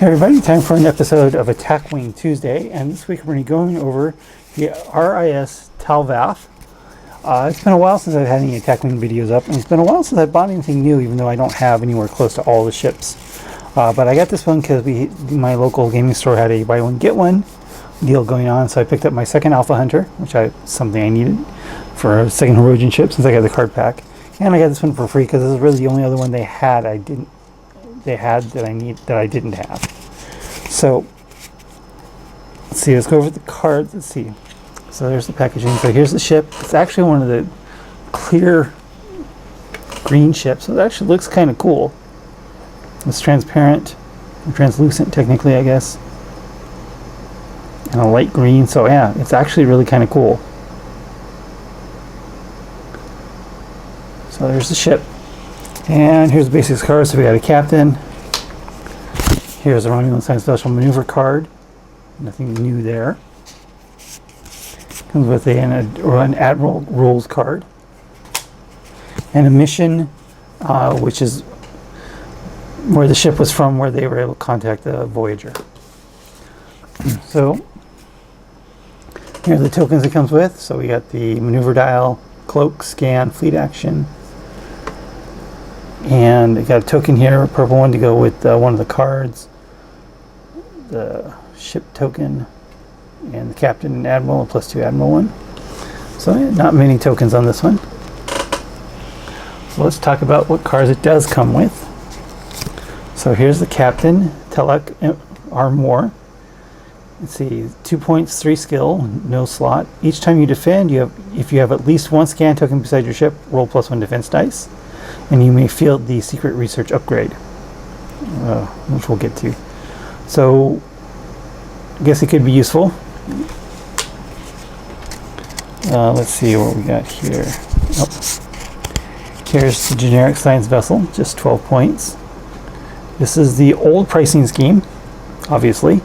Hey everybody, time for an episode of Attack Wing Tuesday, and this week we're going to be going over the R.I.S. Talvath. It's been a while since I've had any Attack Wing videos up, and it's been a while since I've bought anything new, even though I don't have anywhere close to all the ships. But I got this one because my local gaming store had a buy one get one deal going on, so I picked up my second Alpha Hunter, which is something I needed for a second Herodian ship since I got the card pack. And I got this one for free because this is really the only other one they had that I didn't have. So let's see, let's go over the cards. Let's see. So there's the packaging. So here's the ship. It's actually one of the clear green ships. So it actually looks kind of cool. It's transparent, or translucent technically, I guess. And a light green. So yeah, it's actually really kind of cool. So there's the ship. And here's the basics card. So we got a captain. Here's a Romulan Science Special Maneuver card. Nothing new there. Comes with an Admiral Rules card. And a mission, which is where the ship was from, where they were able to contact the Voyager. So, here are the tokens it comes with. So we got the maneuver dial, cloak, scan, fleet action. And I got a token here, a purple one to go with one of the cards. The ship token and the captain and admiral, +2 admiral one. So not many tokens on this one. So let's talk about what cards it does come with. So here's the captain, Telek Armor. Let's see, 2 points, 3 skill, no slot. Each time you defend, if you have at least one scan token beside your ship, roll +1 defense dice. And you may field the secret research upgrade, which we'll get to. So, I guess it could be useful. Let's see what we got here. Oh. Here's the generic science vessel, just 12 points. This is the old pricing scheme, obviously.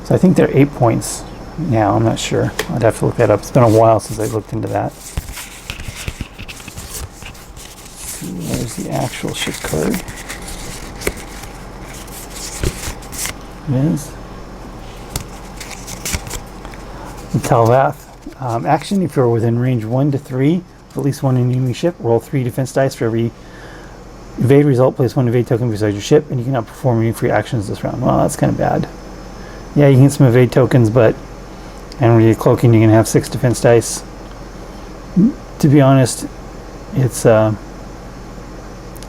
So I think they're 8 points now, I'm not sure. I'd have to look that up. It's been a while since I looked into that. There's the actual ship card. It is. The Talvath. Action, if you're within range 1 to 3 of at least one enemy ship, roll 3 defense dice for every evade result, place 1 evade token beside your ship, and you cannot perform any free actions this round. Well, that's kind of bad. Yeah, you can get some evade tokens, but and when you're cloaking, you can have 6 defense dice. To be honest, it's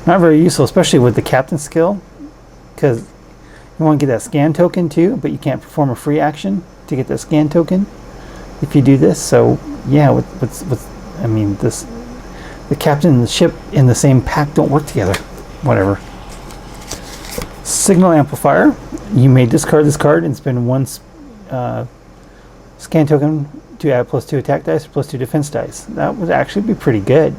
not very useful, especially with the captain skill, because you want to get that scan token too, but you can't perform a free action to get that scan token if you do this. So yeah, the captain and the ship in the same pack don't work together. Whatever. Signal amplifier. You may discard this card and spend 1 scan token to add +2 attack dice or +2 defense dice. That would actually be pretty good.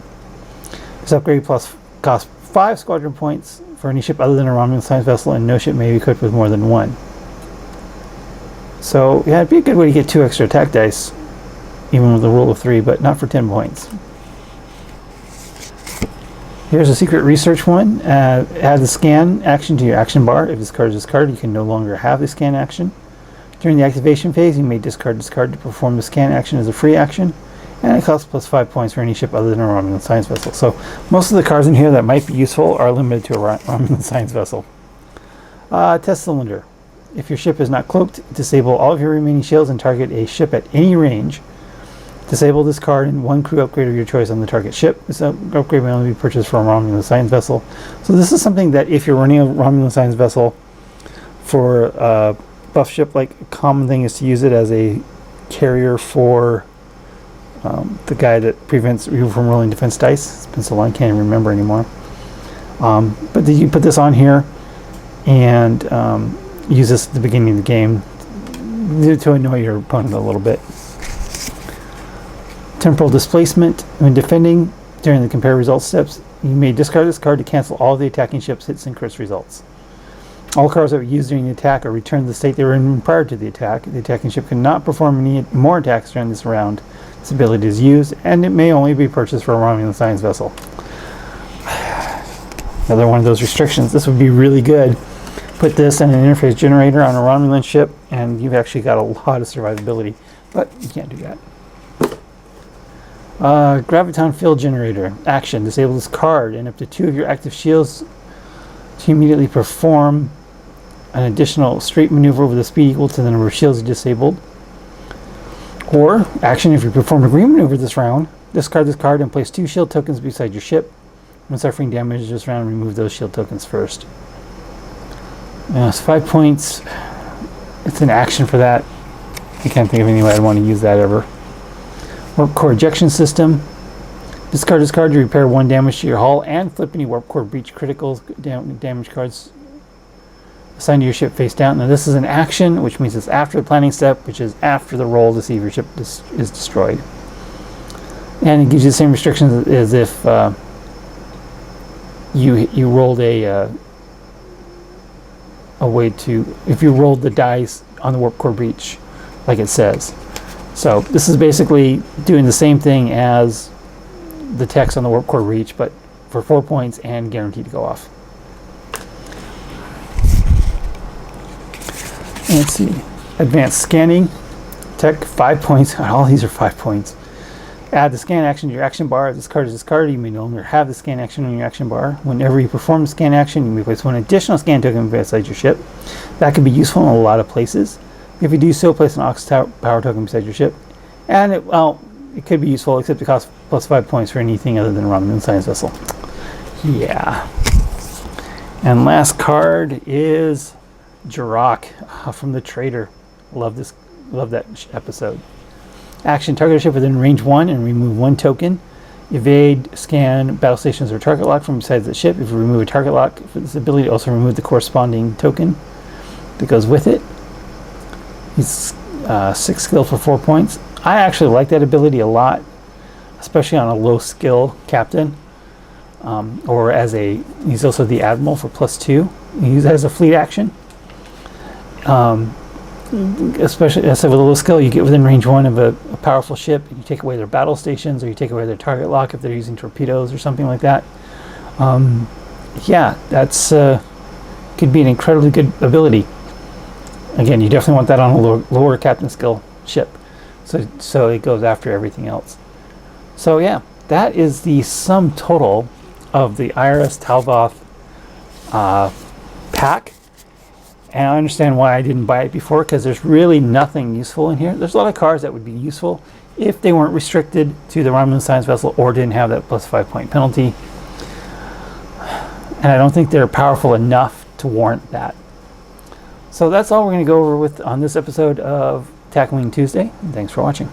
This upgrade plus cost 5 squadron points for any ship other than a Romulan science vessel, and no ship may be equipped with more than 1. So yeah, it'd be a good way to get 2 extra attack dice, even with a rule of 3, but not for 10 points. Here's a secret research one. Add the scan action to your action bar. If this card is discarded, you can no longer have the scan action. During the activation phase, you may discard this card to perform the scan action as a free action. And it costs +5 points for any ship other than a Romulan science vessel. So most of the cards in here that might be useful are limited to a Romulan science vessel. Test cylinder. If your ship is not cloaked, disable all of your remaining shields and target a ship at any range. Disable this card and 1 crew upgrade of your choice on the target ship. This upgrade may only be purchased from a Romulan science vessel. So this is something that if you're running a Romulan science vessel for a buff ship, like a common thing is to use it as a carrier for the guy that prevents you from rolling defense dice. It's been so long I can't even remember anymore. But you put this on here and use this at the beginning of the game to annoy your opponent a little bit. Temporal displacement. When defending during the compare results steps, you may discard this card to cancel all the attacking ship's hits and crits results. All cards that were used during the attack are returned to the state they were in prior to the attack. The attacking ship cannot perform any more attacks during this round. This ability is used, and it may only be purchased for a Romulan science vessel. Another one of those restrictions. This would be really good Put this and an interface generator on a Romulan ship, and you've actually got a lot of survivability, but you can't do that. Graviton Field Generator. Action. Disable this card, and up to 2 of your active shields to immediately perform an additional straight maneuver with a speed equal to the number of shields you disabled. Or, action, if you perform a green maneuver this round, discard this card and place 2 shield tokens beside your ship. When suffering damage this round, remove those shield tokens first. It's 5 points. It's an action for that. I can't think of any way I'd want to use that ever. Warp core ejection system. Discard this card to repair 1 damage to your hull and flip any warp core breach critical damage cards assigned to your ship face down. Now this is an action, which means it's after the planning step, which is after the roll to see if your ship is destroyed. And it gives you the same restrictions as if you rolled a way to, if you rolled the dice on the warp core breach, like it says. So this is basically doing the same thing as the text on the warp core breach, but for 4 points and guaranteed to go off. Let's see. Advanced scanning. Tech, 5 points. All these are 5 points. Add the scan action to your action bar. If this card is discarded, you may no longer have the scan action on your action bar. Whenever you perform the scan action, you may place 1 additional scan token beside your ship. That can be useful in a lot of places. If you do so, place an Ox power token beside your ship. And it could be useful, except it costs plus 5 points for anything other than a Romulan science vessel. Yeah. And last card is Jirok from the Trader. Love that episode. Action: target a ship within range 1 and remove 1 token. Evade, scan battle stations or target lock from beside the ship. If you remove a target lock for this ability, also remove the corresponding token that goes with it. He's 6 skill for 4 points. I actually like that ability a lot, especially on a low skill captain, or he's also the admiral for +2. He uses it as a fleet action. Especially as with a low skill, you get within range 1 of a powerful ship, and you take away their battle stations, or you take away their target lock if they're using torpedoes or something like that. Yeah, that's could be an incredibly good ability. Again, you definitely want that on a lower captain skill ship, so it goes after everything else. So yeah, that is the sum total of the R.I.S. Talvath pack. And I understand why I didn't buy it before, because there's really nothing useful in here. There's a lot of cards that would be useful if they weren't restricted to the Romulan science vessel or didn't have that plus 5 point penalty. And I don't think they're powerful enough to warrant that. So that's all we're going to go over with on this episode of Tackling Tuesday. And thanks for watching.